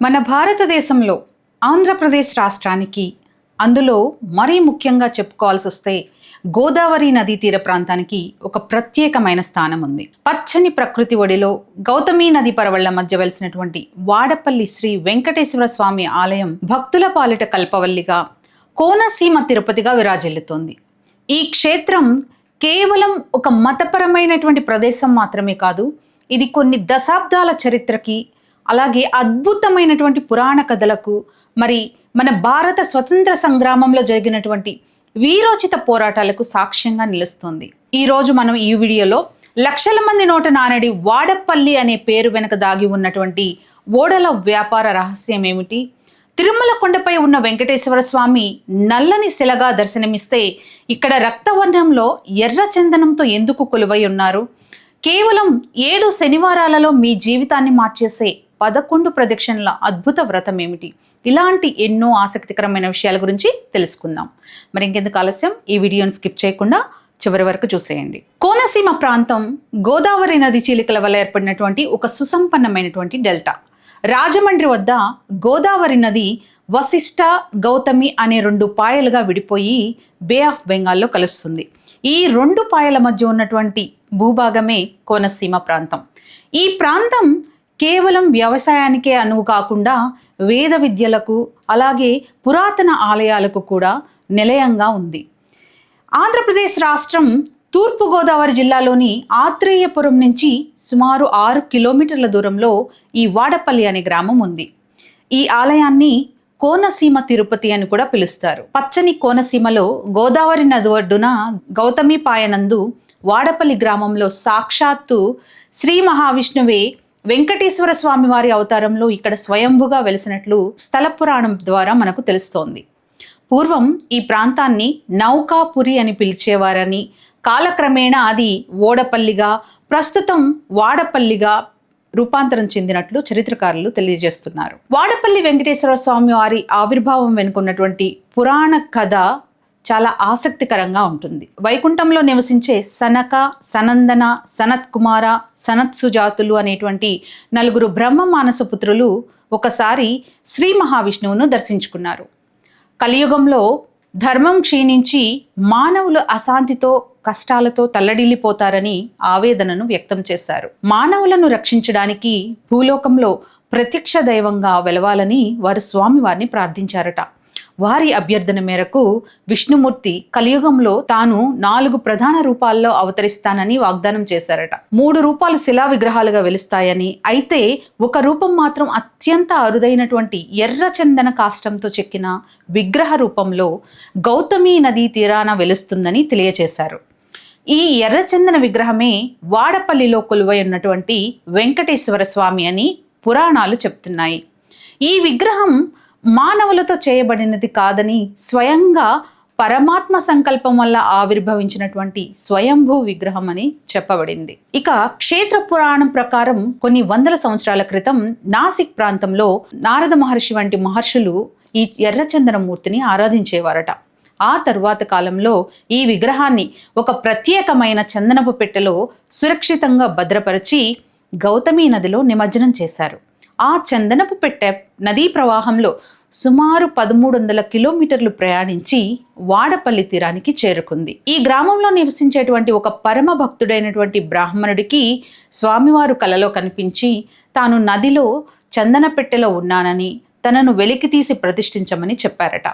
మన భారతదేశంలో ఆంధ్రప్రదేశ్ రాష్ట్రానికి అందులో మరీ ముఖ్యంగా చెప్పుకోవాల్సి వస్తే గోదావరి నదీ తీర ప్రాంతానికి ఒక ప్రత్యేకమైన స్థానం ఉంది. పచ్చని ప్రకృతి ఒడిలో గౌతమి నది పరవళ్ల మధ్య వెలిసినటువంటి వాడపల్లి శ్రీ వెంకటేశ్వర స్వామి ఆలయం భక్తుల పాలిట కల్పవల్లిగా కోనసీమ తిరుపతిగా విరాజిల్లుతోంది. ఈ క్షేత్రం కేవలం ఒక మతపరమైనటువంటి ప్రదేశం మాత్రమే కాదు, ఇది కొన్ని దశాబ్దాల చరిత్రకి, అలాగే అద్భుతమైనటువంటి పురాణ కథలకు, మరి మన భారత స్వతంత్ర సంగ్రామంలో జరిగినటువంటి వీరోచిత పోరాటాలకు సాక్ష్యంగా నిలుస్తుంది. ఈరోజు మనం ఈ వీడియోలో లక్షల మంది నోట నానడి వాడపల్లి అనే పేరు వెనుక దాగి ఉన్నటువంటి ఓడల వ్యాపార రహస్యం ఏమిటి, తిరుమల కొండపై ఉన్న వెంకటేశ్వర స్వామి నల్లని శిలగా దర్శనమిస్తే ఇక్కడ రక్తవర్ణంలో ఎర్ర చందనంతో ఎందుకు కొలువై ఉన్నారు, కేవలం 7 శనివారాలలో మీ జీవితాన్ని మార్చేసే 11 ప్రదక్షిణల అద్భుత వ్రతం ఏమిటి, ఇలాంటి ఎన్నో ఆసక్తికరమైన విషయాల గురించి తెలుసుకుందాం. మరి ఇంకెందుకు ఆలస్యం, ఈ వీడియోని స్కిప్ చేయకుండా చివరి వరకు చూసేయండి. కోనసీమ ప్రాంతం గోదావరి నది చీలికల వల్ల ఏర్పడినటువంటి ఒక సుసంపన్నమైనటువంటి డెల్టా. రాజమండ్రి వద్ద గోదావరి నది వశిష్ట, గౌతమి అనే 2 పాయలుగా విడిపోయి బే ఆఫ్ బెంగాల్లో కలుస్తుంది. ఈ 2 పాయల మధ్య ఉన్నటువంటి భూభాగమే కోనసీమ ప్రాంతం. ఈ ప్రాంతం కేవలం వ్యవసాయానికే అనువు కాకుండా వేద విద్యలకు, అలాగే పురాతన ఆలయాలకు కూడా నిలయంగా ఉంది. ఆంధ్రప్రదేశ్ రాష్ట్రం తూర్పుగోదావరి జిల్లాలోని ఆత్రేయపురం నుంచి సుమారు 6 కిలోమీటర్ల దూరంలో ఈ వాడపల్లి అనే గ్రామం ఉంది. ఈ ఆలయాన్ని కోనసీమ తిరుపతి అని కూడా పిలుస్తారు. పచ్చని కోనసీమలో గోదావరి నది ఒడ్డున గౌతమి పాయనందు వాడపల్లి గ్రామంలో సాక్షాత్తు శ్రీ మహావిష్ణువే వెంకటేశ్వర స్వామి వారి అవతారంలో ఇక్కడ స్వయంభుగా వెలిసినట్లు స్థల పురాణం ద్వారా మనకు తెలుస్తోంది. పూర్వం ఈ ప్రాంతాన్ని నౌకాపురి అని పిలిచేవారని, కాలక్రమేణా అది ఓడపల్లిగా, ప్రస్తుతం వాడపల్లిగా రూపాంతరం చెందినట్లు చరిత్రకారులు తెలియజేస్తున్నారు. వాడపల్లి వెంకటేశ్వర స్వామి వారి ఆవిర్భావం వెనుకున్నటువంటి పురాణ కథ చాలా ఆసక్తికరంగా ఉంటుంది. వైకుంఠంలో నివసించే సనక, సనందన, సనత్ కుమార, సనత్ సుజాతులు అనేటువంటి 4 బ్రహ్మ మానసపుత్రులు ఒకసారి శ్రీ మహావిష్ణువును దర్శించుకున్నారు. కలియుగంలో ధర్మం క్షీణించి మానవులు అశాంతితో, కష్టాలతో తల్లడిల్లిపోతారని ఆవేదనను వ్యక్తం చేశారు. మానవులను రక్షించడానికి భూలోకంలో ప్రత్యక్ష దైవంగా వెలవాలని వారు స్వామివారిని ప్రార్థించారట. వారి అభ్యర్థన మేరకు విష్ణుమూర్తి కలియుగంలో తాను 4 ప్రధాన రూపాల్లో అవతరిస్తానని వాగ్దానం చేశారట. 3 రూపాలు శిలా విగ్రహాలుగా వెలుస్తాయని, అయితే ఒక రూపం మాత్రం అత్యంత అరుదైనటువంటి ఎర్ర చందన కాష్టంతో చెక్కిన విగ్రహ రూపంలో గౌతమి నదీ తీరాన వెలుస్తుందని తెలియచేశారు. ఈ ఎర్రచందన విగ్రహమే వాడపల్లిలో కొలువై ఉన్నటువంటి వెంకటేశ్వర స్వామి అని పురాణాలు చెప్తున్నాయి. ఈ విగ్రహం మానవులతో చేయబడినది కాదని, స్వయంగా పరమాత్మ సంకల్పం వల్ల ఆవిర్భవించినటువంటి స్వయంభూ విగ్రహం అని చెప్పబడింది. ఇక క్షేత్ర పురాణం ప్రకారం కొన్ని వందల సంవత్సరాల క్రితం నాసిక్ ప్రాంతంలో నారద మహర్షి వంటి మహర్షులు ఈ ఎర్రచందన మూర్తిని ఆరాధించేవారట. ఆ తరువాత కాలంలో ఈ విగ్రహాన్ని ఒక ప్రత్యేకమైన చందనపు పెట్టెలో సురక్షితంగా భద్రపరిచి గౌతమి నదిలో నిమజ్జనం చేశారు. ఆ చందనపు పెట్టె నదీ ప్రవాహంలో సుమారు 1300 కిలోమీటర్లు ప్రయాణించి వాడపల్లి తీరానికి చేరుకుంది. ఈ గ్రామంలో నివసించేటువంటి ఒక పరమ భక్తుడైనటువంటి బ్రాహ్మణుడికి స్వామివారు కలలో కనిపించి తాను నదిలో చందన పెట్టెలో ఉన్నానని, తనను వెలికి తీసి ప్రతిష్ఠించమని చెప్పారట.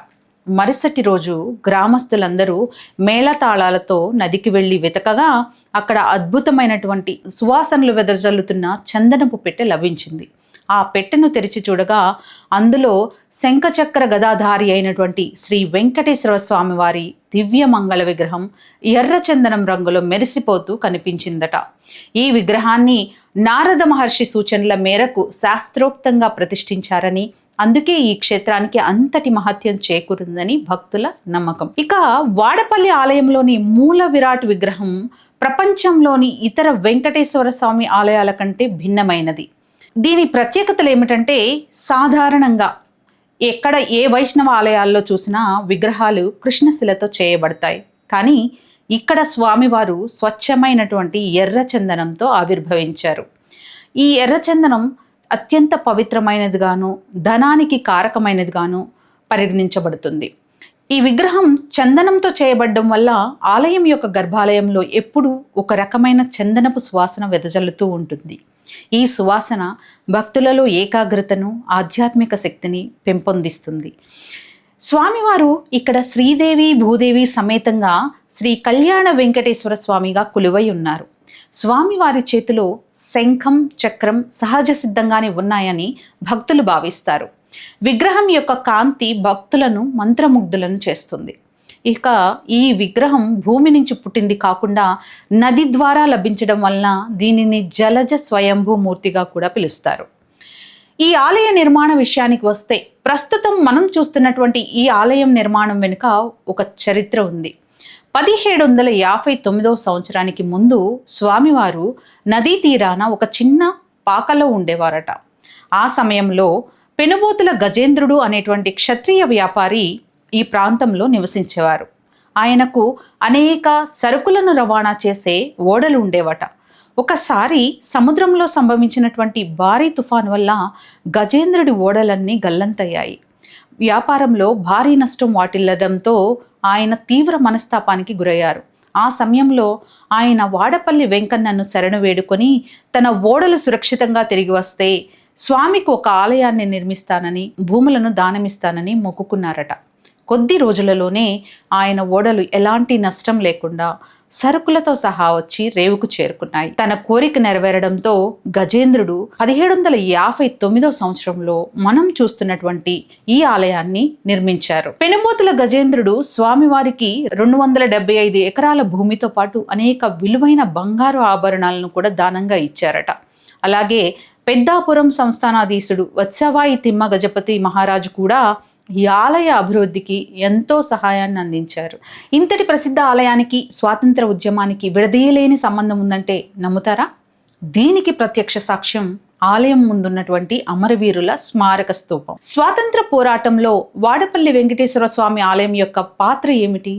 మరుసటి రోజు గ్రామస్తులందరూ మేళతాళాలతో నదికి వెళ్ళి వెతకగా అక్కడ అద్భుతమైనటువంటి సువాసనలు వెదజల్లుతున్న చందనపు పెట్టె లభించింది. ఆ పెట్టెను తెరిచి చూడగా అందులో శంఖచక్ర గదాధారి అయినటువంటి శ్రీ వెంకటేశ్వర స్వామి వారి దివ్య మంగళ విగ్రహం ఎర్రచందనం రంగులో మెరిసిపోతూ కనిపించిందట. ఈ విగ్రహాన్ని నారద మహర్షి సూచనల మేరకు శాస్త్రోక్తంగా ప్రతిష్ఠించారని, అందుకే ఈ క్షేత్రానికి అంతటి మహత్యం చేకూరిందని భక్తుల నమ్మకం. ఇక వాడపల్లి ఆలయంలోని మూల విరాట్ విగ్రహం ప్రపంచంలోని ఇతర వెంకటేశ్వర స్వామి ఆలయాల కంటే భిన్నమైనది. దీని ప్రత్యేకతలు ఏమిటంటే, సాధారణంగా ఎక్కడ ఏ వైష్ణవ ఆలయాల్లో చూసినా విగ్రహాలు కృష్ణశిలతో చేయబడతాయి. కానీ ఇక్కడ స్వామివారు స్వచ్ఛమైనటువంటి ఎర్ర చందనంతో ఆవిర్భవించారు. ఈ ఎర్రచందనం అత్యంత పవిత్రమైనదిగాను ధనానికి కారకమైనదిగాను పరిగణించబడుతుంది. ఈ విగ్రహం చందనంతో చేయబడడం వల్ల ఆలయం యొక్క గర్భాలయంలో ఎప్పుడూ ఒక రకమైన చందనపు సువాసన వెదజల్లుతూ ఉంటుంది. ఈ సువాసన భక్తులలో ఏకాగ్రతను, ఆధ్యాత్మిక శక్తిని పెంపొందిస్తుంది. స్వామివారు ఇక్కడ శ్రీదేవి భూదేవి సమేతంగా శ్రీ కళ్యాణ వెంకటేశ్వర స్వామిగా కొలువై ఉన్నారు. స్వామివారి చేతిలో శంఖం, చక్రం సహజ సిద్ధంగానే ఉన్నాయని భక్తులు భావిస్తారు. విగ్రహం యొక్క కాంతి భక్తులను మంత్రముగ్ధులను చేస్తుంది. ఇక ఈ విగ్రహం భూమి నుంచి పుట్టింది కాకుండా నది ద్వారా లభించడం వలన దీనిని జలజ స్వయంభూ మూర్తిగా కూడా పిలుస్తారు. ఈ ఆలయ నిర్మాణ విషయానికి వస్తే ప్రస్తుతం మనం చూస్తున్నటువంటి ఈ ఆలయం నిర్మాణం వెనుక ఒక చరిత్ర ఉంది. 1759 సంవత్సరానికి ముందు స్వామివారు నదీ తీరాన ఒక చిన్న పాకలో ఉండేవారట. ఆ సమయంలో పెనుబోతుల గజేంద్రుడు అనేటువంటి క్షత్రియ వ్యాపారి ఈ ప్రాంతంలో నివసించేవారు. ఆయనకు అనేక సరుకులను రవాణా చేసే ఓడలు ఉండేవట. ఒకసారి సముద్రంలో సంభవించినటువంటి భారీ తుఫాను వల్ల గజేంద్రుడి ఓడలన్నీ గల్లంతయ్యాయి. వ్యాపారంలో భారీ నష్టం వాటిల్లడంతో ఆయన తీవ్ర మనస్తాపానికి గురయ్యారు. ఆ సమయంలో ఆయన వాడపల్లి వెంకన్నను శరణు వేడుకొని తన ఓడలు సురక్షితంగా తిరిగి వస్తే స్వామికి ఒక ఆలయాన్ని నిర్మిస్తానని, భూములను దానమిస్తానని మొక్కుకున్నారట. కొద్ది రోజులలోనే ఆయన ఓడలు ఎలాంటి నష్టం లేకుండా సరుకులతో సహా వచ్చి రేవుకు చేరుకున్నాయి. తన కోరిక నెరవేరడంతో గజేంద్రుడు 1759 సంవత్సరంలో మనం చూస్తున్నటువంటి ఈ ఆలయాన్ని నిర్మించారు. పెనుబోతుల గజేంద్రుడు స్వామివారికి 275 ఎకరాల భూమితో పాటు అనేక విలువైన బంగారు ఆభరణాలను కూడా దానంగా ఇచ్చారట. అలాగే పెద్దాపురం సంస్థానాధీశుడు వత్సవాయి తిమ్మ గజపతి మహారాజు కూడా ఈ ఆలయ అభివృద్ధికి ఎంతో సహాయాన్ని అందించారు. ఇంతటి ప్రసిద్ధ ఆలయానికి స్వాతంత్ర ఉద్యమానికి విడదీయలేని సంబంధం ఉందంటే నమ్ముతారా? దీనికి ప్రత్యక్ష సాక్ష్యం ఆలయం ముందున్నటువంటి అమరవీరుల స్మారక స్తూపం. స్వాతంత్ర పోరాటంలో వాడపల్లి వెంకటేశ్వర స్వామి ఆలయం యొక్క పాత్ర ఏమిటి?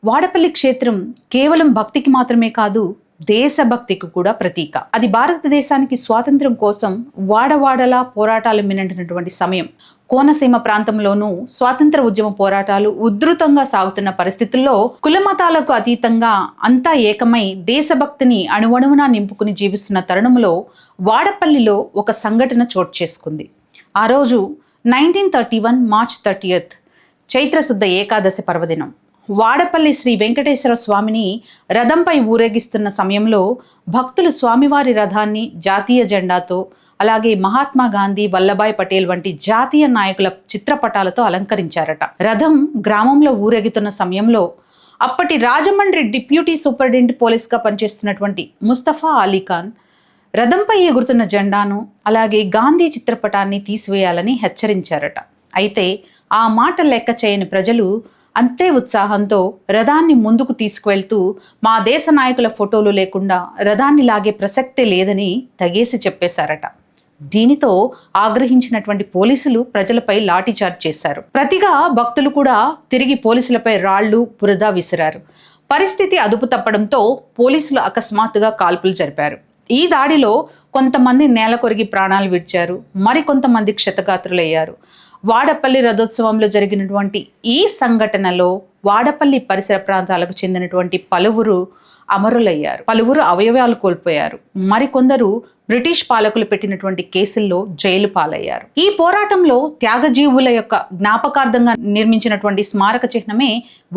వాడపల్లి క్షేత్రం కేవలం భక్తికి మాత్రమే కాదు, దేశభక్తికి కూడా ప్రతీక. అది భారతదేశానికి స్వాతంత్రం కోసం వాడవాడలా పోరాటాలు మినంటినటువంటి సమయం. కోనసీమ ప్రాంతంలోనూ స్వాతంత్ర ఉద్యమ పోరాటాలు ఉధృతంగా సాగుతున్న పరిస్థితుల్లో కులమతాలకు అతీతంగా అంతా ఏకమై దేశభక్తిని అణువణువునా నింపుకుని జీవిస్తున్న తరుణంలో వాడపల్లిలో ఒక సంఘటన చోటు చేసుకుంది. ఆ రోజు 1931 మార్చ్ 30 చైత్రశుద్ధ ఏకాదశి పర్వదినం. వాడపల్లి శ్రీ వెంకటేశ్వర స్వామిని రథంపై ఊరేగిస్తున్న సమయంలో భక్తులు స్వామివారి రథాన్ని జాతీయ జెండాతో, అలాగే మహాత్మా గాంధీ, వల్లభాయ్ పటేల్ వంటి జాతీయ నాయకుల చిత్రపటాలతో అలంకరించారట. రథం గ్రామంలో ఊరేగుతున్న సమయంలో అప్పటి రాజమండ్రి డిప్యూటీ సూపరింటెండెంట్ పోలీస్గా పనిచేస్తున్నటువంటి ముస్తఫా అలీఖాన్ రథంపై ఎగురుతున్న జెండాను, అలాగే గాంధీ చిత్రపటాన్ని తీసివేయాలని హెచ్చరించారట. అయితే ఆ మాట లెక్క చేయని ప్రజలు అంతే ఉత్సాహంతో రథాన్ని ముందుకు తీసుకువెళ్తూ మా దేశ నాయకుల ఫోటోలు లేకుండా రథాన్ని లాగే ప్రసక్తే లేదని తగేసి చెప్పేశారట. దీనితో ఆగ్రహించినటువంటి పోలీసులు ప్రజలపై లాఠీచార్జ్ చేశారు. ప్రతిగా భక్తులు కూడా తిరిగి పోలీసులపై రాళ్లు, బురద విసిరారు. పరిస్థితి అదుపు తప్పడంతో పోలీసులు అకస్మాత్తుగా కాల్పులు జరిపారు. ఈ దాడిలో కొంతమంది నేల కొరిగి ప్రాణాలు విడిచారు, మరికొంతమంది క్షతగాత్రులయ్యారు. వాడపల్లి రథోత్సవంలో జరిగినటువంటి ఈ సంఘటనలో వాడపల్లి పరిసర ప్రాంతాలకు చెందినటువంటి పలువురు అమరులయ్యారు, పలువురు అవయవాలు కోల్పోయారు, మరికొందరు బ్రిటిష్ పాలకులు పెట్టినటువంటి కేసుల్లో జైలు పాలయ్యారు. ఈ పోరాటంలో త్యాగజీవుల యొక్క జ్ఞాపకార్థంగా నిర్మించినటువంటి స్మారక చిహ్నమే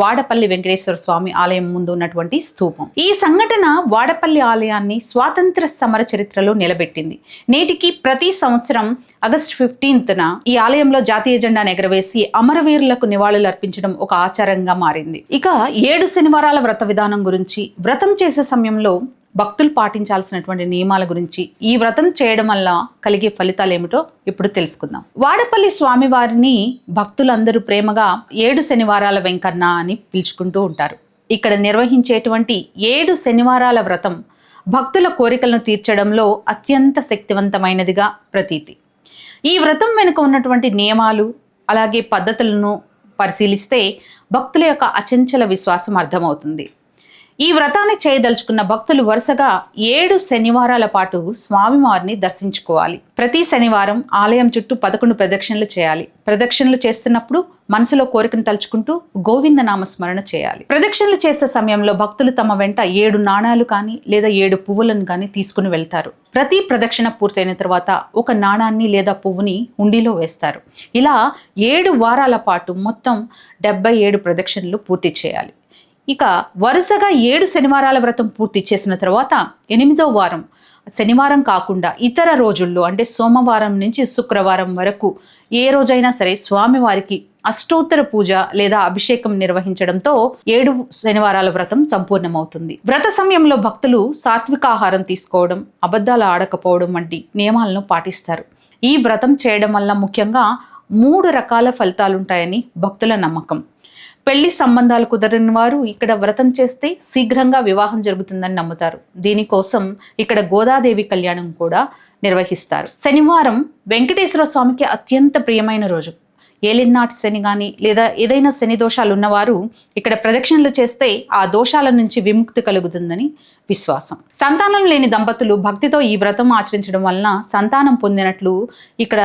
వాడపల్లి వెంకటేశ్వర స్వామి ఆలయం ముందు ఉన్నటువంటి స్తూపం. ఈ సంఘటన వాడపల్లి ఆలయాన్ని స్వాతంత్ర సమర చరిత్రలో నిలబెట్టింది. నేటికి ప్రతి సంవత్సరం ఆగస్టు 15న ఈ ఆలయంలో జాతీయ జెండాను ఎగరవేసి అమరవీరులకు నివాళులు అర్పించడం ఒక ఆచారంగా మారింది. ఇక 7 శనివారాల వ్రత విధానం గురించి, వ్రతం చేసే సమయంలో భక్తులు పాటించాల్సినటువంటి నియమాల గురించి, ఈ వ్రతం చేయడం వల్ల కలిగే ఫలితాలు ఏమిటో ఇప్పుడు తెలుసుకుందాం. వాడపల్లి స్వామివారిని భక్తులందరూ ప్రేమగా 7 శనివారాల వెంకన్న అని పిలుచుకుంటూ ఉంటారు. ఇక్కడ నిర్వహించేటువంటి 7 శనివారాల వ్రతం భక్తుల కోరికలను తీర్చడంలో అత్యంత శక్తివంతమైనదిగా ప్రతీతి. ఈ వ్రతం వెనుక ఉన్నటువంటి నియమాలు, అలాగే పద్ధతులను పరిశీలిస్తే భక్తుల యొక్క అచంచల విశ్వాసం అర్థమవుతుంది. ఈ వ్రతాన్ని చేయదలుచుకున్న భక్తులు వరుసగా 7 శనివారాల పాటు స్వామివారిని దర్శించుకోవాలి. ప్రతి శనివారం ఆలయం చుట్టూ 11 ప్రదక్షిణలు చేయాలి. ప్రదక్షిణలు చేస్తున్నప్పుడు మనసులో కోరికను తలుచుకుంటూ గోవింద నామస్మరణ చేయాలి. ప్రదక్షిణలు చేసే సమయంలో భక్తులు తమ వెంట 7 నాణాలు కానీ లేదా 7 పువ్వులను కానీ తీసుకుని వెళ్తారు. ప్రతి ప్రదక్షిణ పూర్తయిన తర్వాత ఒక నాణాన్ని లేదా పువ్వుని హుండీలో వేస్తారు. ఇలా 7 వారాల పాటు మొత్తం 77 ప్రదక్షిణలు పూర్తి చేయాలి. ఇక వరుసగా 7 శనివారాల వ్రతం పూర్తి చేసిన తర్వాత 8వ వారం శనివారం కాకుండా ఇతర రోజుల్లో అంటే సోమవారం నుంచి శుక్రవారం వరకు ఏ రోజైనా సరే స్వామివారికి అష్టోత్తర పూజ లేదా అభిషేకం నిర్వహించడంతో 7 శనివారాల వ్రతం సంపూర్ణమవుతుంది. వ్రత సమయంలో భక్తులు సాత్విక ఆహారం తీసుకోవడం, అబద్ధాలు ఆడకపోవడం వంటి నియమాలను పాటిస్తారు. ఈ వ్రతం చేయడం వల్ల ముఖ్యంగా 3 రకాల ఫలితాలుంటాయని భక్తుల నమ్మకం. పెళ్లి సంబంధాలు కుదరని వారు ఇక్కడ వ్రతం చేస్తే శీఘ్రంగా వివాహం జరుగుతుందని నమ్ముతారు. దీనికోసం ఇక్కడ గోదాదేవి కళ్యాణం కూడా నిర్వహిస్తారు. శనివారం వెంకటేశ్వర స్వామికి అత్యంత ప్రియమైన రోజు. ఏలినాటి శని కానీ లేదా ఏదైనా శని దోషాలు ఉన్నవారు ఇక్కడ ప్రదక్షిణలు చేస్తే ఆ దోషాల నుంచి విముక్తి కలుగుతుందని విశ్వాసం. సంతానం లేని దంపతులు భక్తితో ఈ వ్రతం ఆచరించడం వలన సంతానం పొందినట్లు ఇక్కడ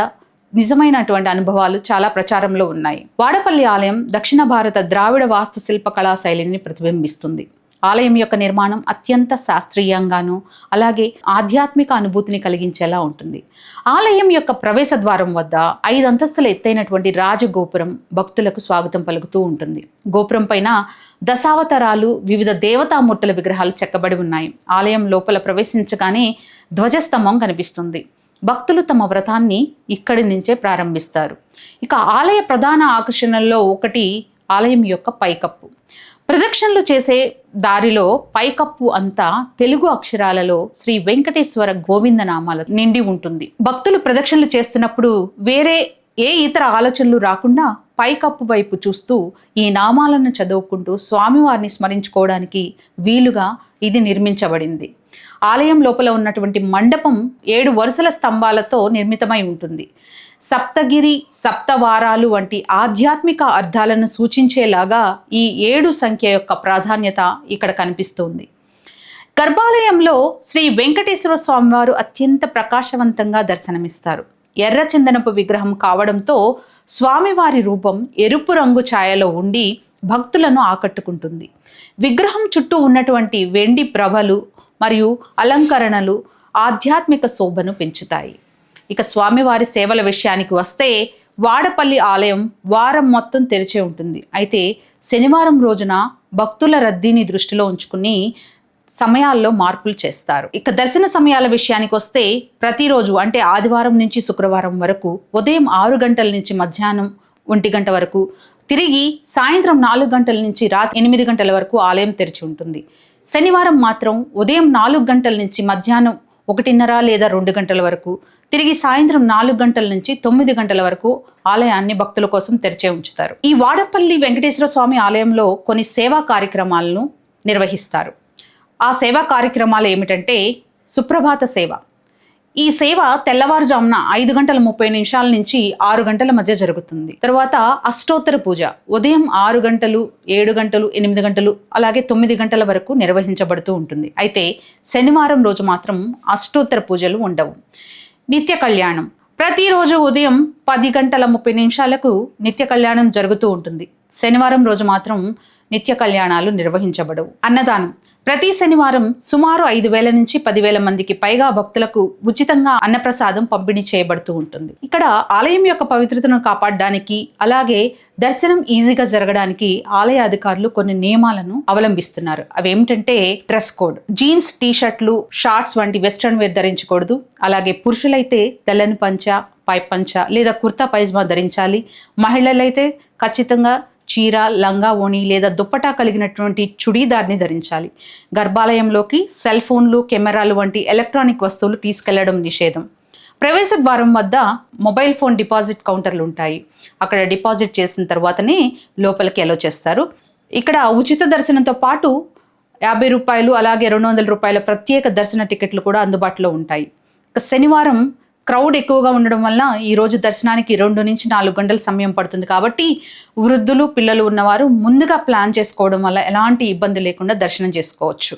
నిజమైనటువంటి అనుభవాలు చాలా ప్రచారంలో ఉన్నాయి. వాడపల్లి ఆలయం దక్షిణ భారత ద్రావిడ వాస్తు శిల్ప కళా శైలిని ప్రతిబింబిస్తుంది. ఆలయం యొక్క నిర్మాణం అత్యంత శాస్త్రీయంగాను అలాగే ఆధ్యాత్మిక అనుభూతిని కలిగించేలా ఉంటుంది. ఆలయం యొక్క ప్రవేశ ద్వారం వద్ద 5 అంతస్తుల ఎత్తైనటువంటి రాజగోపురం భక్తులకు స్వాగతం పలుకుతూ ఉంటుంది. గోపురం పైన దశావతారాలు, వివిధ దేవతామూర్తుల విగ్రహాలు చెక్కబడి ఉన్నాయి. ఆలయం లోపల ప్రవేశించగానే ధ్వజస్తంభం కనిపిస్తుంది. భక్తులు తమ వ్రతాన్ని ఇక్కడి నుంచే ప్రారంభిస్తారు. ఇక ఆలయ ప్రధాన ఆకర్షణల్లో ఒకటి ఆలయం యొక్క పైకప్పు. ప్రదక్షిణలు చేసే దారిలో పైకప్పు అంతా తెలుగు అక్షరాలలో శ్రీ వెంకటేశ్వర గోవింద నామాల నిండి ఉంటుంది. భక్తులు ప్రదక్షిణలు చేస్తున్నప్పుడు వేరే ఏ ఇతర ఆలోచనలు రాకుండా పైకప్పు వైపు చూస్తూ ఈ నామాలను చదువుకుంటూ స్వామివారిని స్మరించుకోవడానికి వీలుగా ఇది నిర్మించబడింది. ఆలయం లోపల ఉన్నటువంటి మండపం 7 వరుసల స్తంభాలతో నిర్మితమై ఉంటుంది. సప్తగిరి, సప్తవారాలు వంటి ఆధ్యాత్మిక అర్థాలను సూచించేలాగా ఈ 7 సంఖ్య యొక్క ప్రాధాన్యత ఇక్కడ కనిపిస్తుంది. గర్భాలయంలో శ్రీ వెంకటేశ్వర స్వామివారు అత్యంత ప్రకాశవంతంగా దర్శనమిస్తారు. ఎర్రచందనపు విగ్రహం కావడంతో స్వామివారి రూపం ఎరుపు రంగు ఛాయలో ఉండి భక్తులను ఆకట్టుకుంటుంది. విగ్రహం చుట్టూ ఉన్నటువంటి వెండి ప్రభలు మరియు అలంకరణలు ఆధ్యాత్మిక శోభను పెంచుతాయి. ఇక స్వామివారి సేవల విషయానికి వస్తే వాడపల్లి ఆలయం వారం మొత్తం తెరిచే ఉంటుంది. అయితే శనివారం రోజున భక్తుల రద్దీని దృష్టిలో ఉంచుకుని సమయాల్లో మార్పులు చేస్తారు. ఇక దర్శన సమయాల విషయానికి వస్తే ప్రతిరోజు అంటే ఆదివారం నుంచి శుక్రవారం వరకు ఉదయం 6 గంటల నుంచి మధ్యాహ్నం 1 గంట వరకు, తిరిగి సాయంత్రం 4 గంటల నుంచి రాత్రి 8 గంటల వరకు ఆలయం తెరిచి ఉంటుంది. శనివారం మాత్రం ఉదయం 4 గంటల నుంచి మధ్యాహ్నం 1:30 లేదా 2 గంటల వరకు, తిరిగి సాయంత్రం 4 గంటల నుంచి 9 గంటల వరకు ఆలయాన్ని భక్తుల కోసం తెరిచే ఉంచుతారు. ఈ వాడపల్లి వెంకటేశ్వర స్వామి ఆలయంలో కొన్ని సేవా కార్యక్రమాలను నిర్వహిస్తారు. ఆ సేవా కార్యక్రమాలు ఏమిటంటే సుప్రభాత సేవ. ఈ సేవ తెల్లవారుజామున 5:30 నుంచి 6 గంటల మధ్య జరుగుతుంది. తర్వాత అష్టోత్తర పూజ ఉదయం 6 గంటలు, 7 గంటలు, 8 గంటలు అలాగే 9 గంటల వరకు నిర్వహించబడుతూ ఉంటుంది. అయితే శనివారం రోజు మాత్రం అష్టోత్తర పూజలు ఉండవు. నిత్య కళ్యాణం ప్రతిరోజు ఉదయం 10:30 నిత్య కళ్యాణం జరుగుతూ ఉంటుంది. శనివారం రోజు మాత్రం నిత్య కళ్యాణాలు నిర్వహించబడవు. అన్నదానం ప్రతి శనివారం సుమారు 5,000 నుంచి 10,000 మందికి పైగా భక్తులకు ఉచితంగా అన్నప్రసాదం పంపిణీ చేయబడుతూ ఉంటుంది. ఇక్కడ ఆలయం యొక్క పవిత్రతను కాపాడడానికి అలాగే దర్శనం ఈజీగా జరగడానికి ఆలయ అధికారులు కొన్ని నియమాలను అవలంబిస్తున్నారు. అవి ఏమిటంటే డ్రెస్ కోడ్, జీన్స్, టీ-షర్ట్లు, షార్ట్స్ వంటి వెస్ట్రన్ వేర్ ధరించకూడదు. అలాగే పురుషులైతే తెల్లని పంచ, పై పంచ లేదా కుర్తా పైజమా ధరించాలి. మహిళలైతే ఖచ్చితంగా చీర, లంగా ఓణి లేదా దుప్పటా కలిగినటువంటి చుడీదార్ని ధరించాలి. గర్భాలయంలోకి సెల్ ఫోన్లు, కెమెరాలు వంటి ఎలక్ట్రానిక్ వస్తువులు తీసుకెళ్లడం నిషేధం. ప్రవేశ ద్వారం వద్ద మొబైల్ ఫోన్ డిపాజిట్ కౌంటర్లు ఉంటాయి. అక్కడ డిపాజిట్ చేసిన తర్వాతనే లోపలికి అలో చేస్తారు. ఇక్కడ ఉచిత దర్శనంతో పాటు ₹50 అలాగే ₹200 ప్రత్యేక దర్శన టికెట్లు కూడా అందుబాటులో ఉంటాయి. శనివారం క్రౌడ్ ఎక్కువగా ఉండడం వల్ల ఈరోజు దర్శనానికి 2 నుంచి 4 గంటల సమయం పడుతుంది. కాబట్టి వృద్ధులు, పిల్లలు ఉన్నవారు ముందుగా ప్లాన్ చేసుకోవడం వల్ల ఎలాంటి ఇబ్బంది లేకుండా దర్శనం చేసుకోవచ్చు.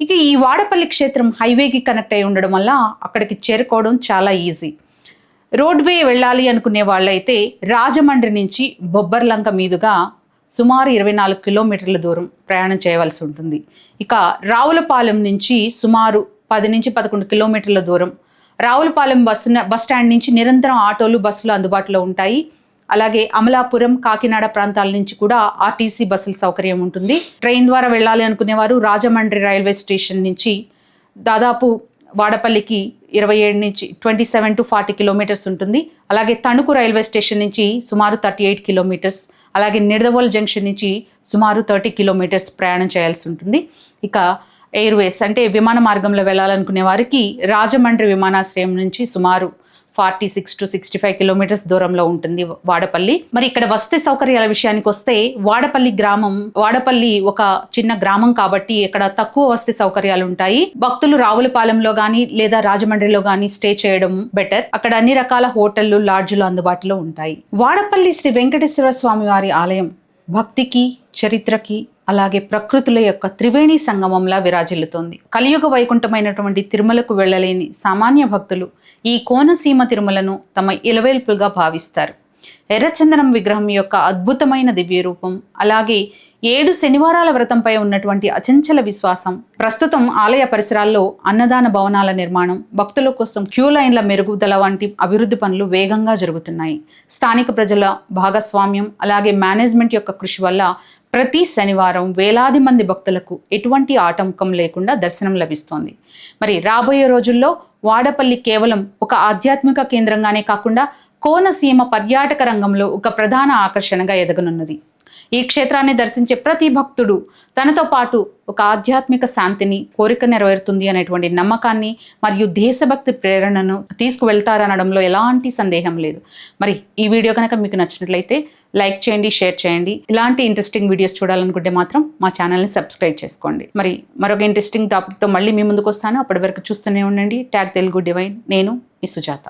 ఇక ఈ వాడపల్లి క్షేత్రం హైవేకి కనెక్ట్ అయి ఉండడం వల్ల అక్కడికి చేరుకోవడం చాలా ఈజీ. రోడ్వే వెళ్ళాలి అనుకునే వాళ్ళైతే రాజమండ్రి నుంచి బొబ్బర్లంక మీదుగా సుమారు 24 కిలోమీటర్ల దూరం ప్రయాణం చేయవలసి ఉంటుంది. ఇక రావులపాలెం నుంచి సుమారు 10 నుంచి 11 కిలోమీటర్ల దూరం. రావులపాలెం బస్ స్టాండ్ నుంచి నిరంతరం ఆటోలు, బస్సులు అందుబాటులో ఉంటాయి. అలాగే అమలాపురం, కాకినాడ ప్రాంతాల నుంచి కూడా ఆర్టీసీ బస్సుల సౌకర్యం ఉంటుంది. ట్రైన్ ద్వారా వెళ్ళాలి అనుకునేవారు రాజమండ్రి రైల్వే స్టేషన్ నుంచి దాదాపు వాడపల్లికి 27 to 40 కిలోమీటర్స్ ఉంటుంది. అలాగే తణుకు రైల్వే స్టేషన్ నుంచి సుమారు 38 కిలోమీటర్స్, అలాగే నిడదవోలు జంక్షన్ నుంచి సుమారు 30 కిలోమీటర్స్ ప్రయాణం చేయాల్సి ఉంటుంది. ఇక ఎయిర్వేస్ అంటే విమాన మార్గంలో వెళ్ళాలనుకునే వారికి రాజమండ్రి విమానాశ్రయం నుంచి సుమారు 46 to 65 కిలోమీటర్స్ దూరంలో ఉంటుంది వాడపల్లి. మరి ఇక్కడ వసతి సౌకర్యాల విషయానికి వస్తే వాడపల్లి ఒక చిన్న గ్రామం కాబట్టి ఇక్కడ తక్కువ వసతి సౌకర్యాలు ఉంటాయి. భక్తులు రావులపాలెంలో గానీ లేదా రాజమండ్రిలో గానీ స్టే చేయడం బెటర్. అక్కడ అన్ని రకాల హోటళ్లు, లాడ్జులు అందుబాటులో ఉంటాయి. వాడపల్లి శ్రీ వెంకటేశ్వర స్వామి వారి ఆలయం భక్తికి, చరిత్రకి, అలాగే ప్రకృతుల యొక్క త్రివేణి సంగమంలా విరాజిల్లుతోంది. కలియుగ వైకుంఠమైనటువంటి తిరుమలకు వెళ్ళలేని సామాన్య భక్తులు ఈ కోనసీమ తిరుమలను తమ ఇలవేల్పుగా భావిస్తారు. ఎర్రచందనం విగ్రహం యొక్క అద్భుతమైన దివ్య రూపం, అలాగే 7 శనివారాల వ్రతంపై ఉన్నటువంటి అచంచల విశ్వాసం, ప్రస్తుతం ఆలయ పరిసరాల్లో అన్నదాన భవనాల నిర్మాణం, భక్తుల కోసం క్యూ లైన్ల మెరుగుదల వంటి అభివృద్ధి పనులు వేగంగా జరుగుతున్నాయి. స్థానిక ప్రజల భాగస్వామ్యం, అలాగే మేనేజ్మెంట్ యొక్క కృషి వల్ల ప్రతి శనివారం వేలాది మంది భక్తులకు ఎటువంటి ఆటంకం లేకుండా దర్శనం లభిస్తోంది. మరి రాబోయే రోజుల్లో వాడపల్లి కేవలం ఒక ఆధ్యాత్మిక కేంద్రంగానే కాకుండా కోనసీమ పర్యాటక రంగంలో ఒక ప్రధాన ఆకర్షణగా ఎదగనున్నది. ఈ క్షేత్రాన్ని దర్శించే ప్రతి భక్తుడు తనతో పాటు ఒక ఆధ్యాత్మిక శాంతిని, కోరిక నెరవేరుతుంది అనేటువంటి నమ్మకాన్ని మరియు దేశభక్తి ప్రేరణను తీసుకువెళ్తారనడంలో ఎలాంటి సందేహం లేదు. మరి ఈ వీడియో కనుక మీకు నచ్చినట్లయితే లైక్ చేయండి, షేర్ చేయండి. ఇలాంటి ఇంట్రెస్టింగ్ వీడియోస్ చూడాలనుకుంటే మాత్రం మా ఛానల్ని సబ్స్క్రైబ్ చేసుకోండి. మరి మరొక ఇంట్రెస్టింగ్ టాపిక్తో మళ్ళీ మీ ముందుకు వస్తాను. అప్పటి వరకు చూస్తూనే ఉండండి ట్యాగ్ తెలుగు డివైన్. నేను మీ సుజాత.